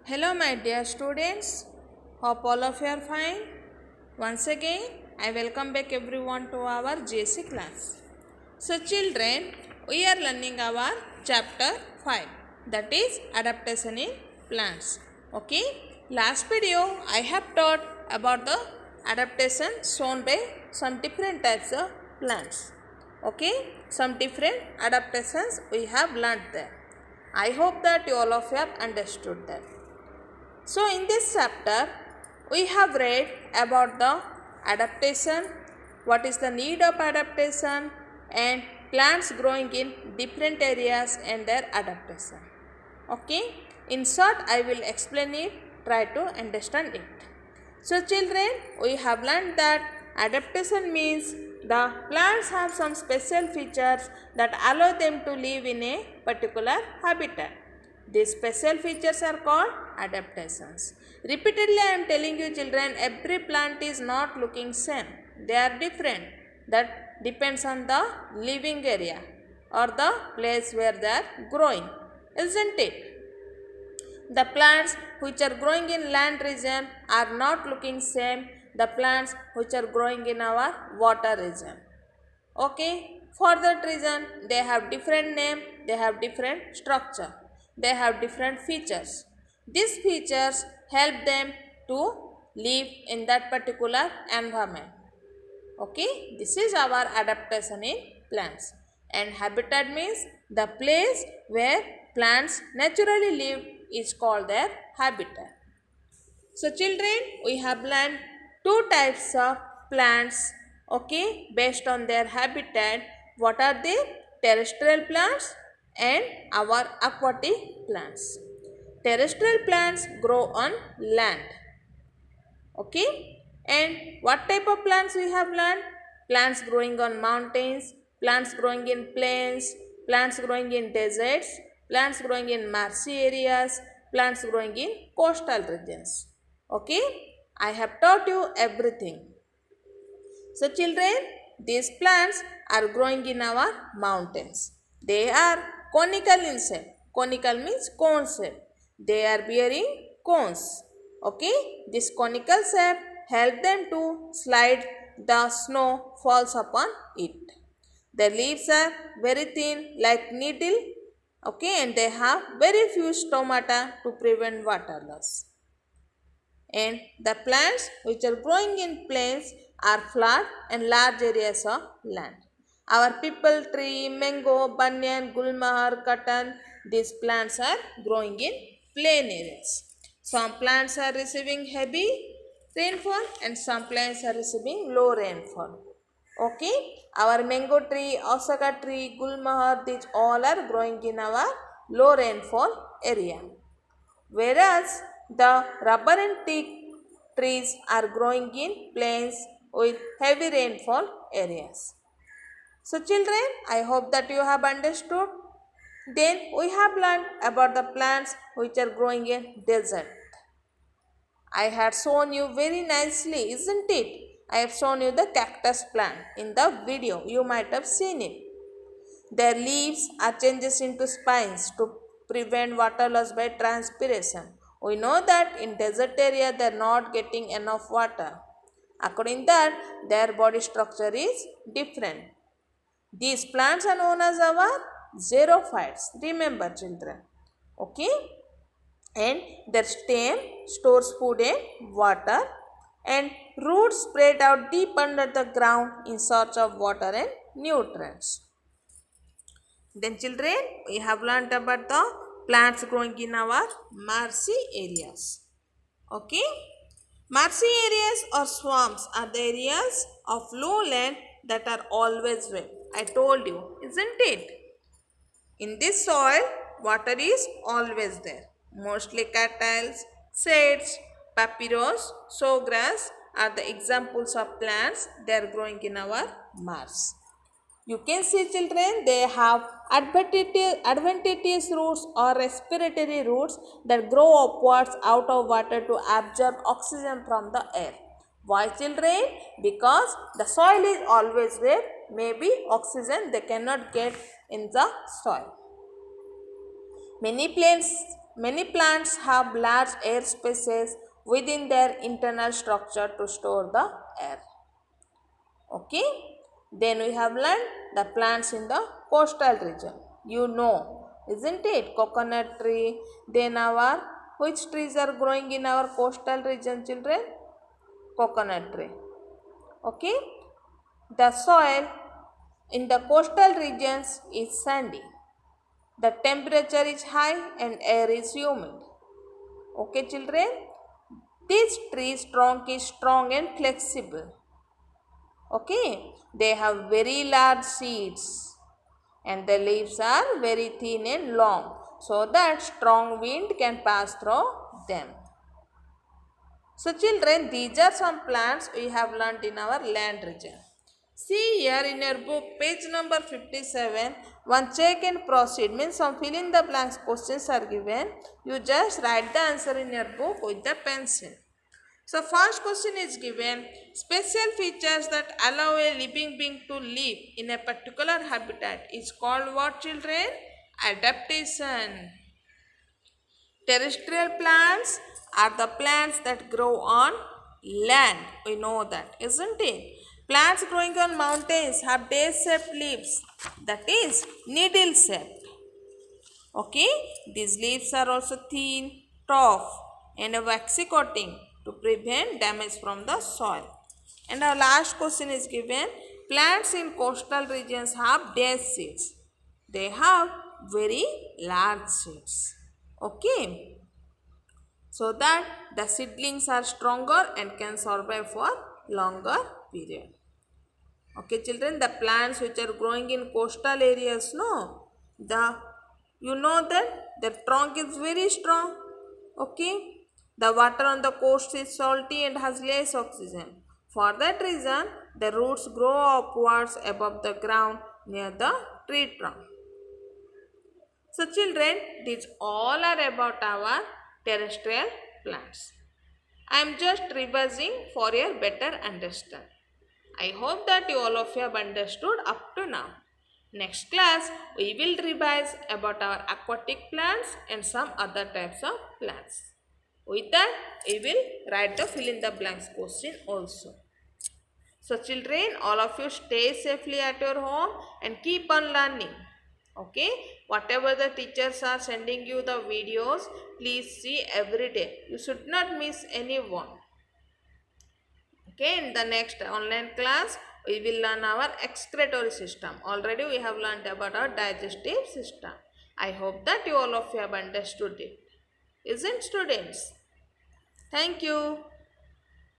Hello, my dear students. Hope all of you are fine. Once again, I welcome back everyone to our GSC class. So, children, we are learning our chapter 5, that is adaptation in plants. Okay, last video I have taught about the adaptation shown by some different types of plants. Okay, some different adaptations we have learnt there. I hope that you all of you have understood that. So, in this chapter, we have read about the adaptation, what is the need of adaptation, and plants growing in different areas and their adaptation. Okay, in short, I will explain it, try to understand it. So, children, we have learned that adaptation means the plants have some special features that allow them to live in a particular habitat. These special features are called adaptations. Repeatedly I am telling you children, every plant is not looking same. They are different. That depends on the living area or the place where they are growing. Isn't it? The plants which are growing in land region are not looking same the plants which are growing in our water region. Okay, for that reason they have different name, they have different structure, they have different features. These features help them to live in that particular environment. Okay, this is our adaptation in plants. And habitat means the place where plants naturally live is called their habitat. So children, we have learned two types of plants, okay, based on their habitat. What are they? Terrestrial plants and our aquatic plants. Terrestrial plants grow on land, okay. And what type of plants we have learned? Plants growing on mountains, plants growing in plains, plants growing in deserts, plants growing in marshy areas, plants growing in coastal regions. Okay, I have taught you everything. So children, these plants are growing in our mountains. They are conical in shape. Conical means cone shape. They are bearing cones. Okay, this conical shape help them to slide the snow falls upon it. Their leaves are very thin like needle. Okay, and they have very few stomata to prevent water loss. And the plants which are growing in plains are flat and large areas of land. Our people tree, mango, banyan, gulmahar, cotton, these plants are growing in plain areas. Some plants are receiving heavy rainfall and some plants are receiving low rainfall. Okay, our mango tree, osaka tree, gulmahar, these all are growing in our low rainfall area. Whereas the rubber and teak trees are growing in plains with heavy rainfall areas. So children, I hope that you have understood. Then we have learned about the plants which are growing in desert. I had shown you very nicely, isn't it? I have shown you the cactus plant in the video. You might have seen it. Their leaves are changes into spines to prevent water loss by transpiration. We know that in desert area they are not getting enough water. According that, their body structure is different. These plants are known as our xerophytes. Remember children. Okay? And their stem stores food and water and roots spread out deep under the ground in search of water and nutrients. Then children, we have learnt about the plants growing in our marshy areas. Okay. Marshy areas or swamps are the areas of lowland that are always wet. I told you, isn't it? In this soil, water is always there. Mostly cattails, sedge, papyrus, sawgrass are the examples of plants that are growing in our marsh. You can see children, they have adventitious roots or respiratory roots that grow upwards out of water to absorb oxygen from the air. Why children? Because the soil is always wet, maybe oxygen they cannot get in the soil. Many plants Many plants have large air spaces within their internal structure to store the air. Okay. Then we have learned the plants in the coastal region. You know, isn't it? Coconut tree. Then our which trees are growing in our coastal region, children? Coconut tree. Okay. The soil in the coastal regions is sandy. The temperature is high and air is humid. Okay, children. This tree's trunk is strong and flexible. Okay, they have very large seeds and the leaves are very thin and long so that strong wind can pass through them. So children, these are some plants we have learnt in our land region. See here in your book, page number 57, one check and proceed means some fill in the blanks questions are given. You just write the answer in your book with the pencil. So first question is given, special features that allow a living being to live in a particular habitat is called what, children? Adaptation. Terrestrial plants are the plants that grow on land. We know that, isn't it? Plants growing on mountains have day-shaped leaves, that is needle-shaped. Okay, these leaves are also thin, tough and a waxy coating to prevent damage from the soil. And our last question is given, plants in coastal regions have day seeds. They have very large seeds. Okay, so that the seedlings are stronger and can survive for longer period. Okay, children, the plants which are growing in coastal areas, no, you know that the trunk is very strong. Okay, the water on the coast is salty and has less oxygen. For that reason, the roots grow upwards above the ground near the tree trunk. So children, these all are about our terrestrial plants. I am just revising for your better understanding. I hope that you all of you have understood up to now. Next class, we will revise about our aquatic plants and some other types of plants. With that, we will write the fill in the blanks question also. So children, all of you stay safely at your home and keep on learning. Okay, whatever the teachers are sending you the videos, please see every day. You should not miss any one. Okay, in the next online class, we will learn our excretory system. Already we have learned about our digestive system. I hope that you all of you have understood it. Isn't students? Thank you.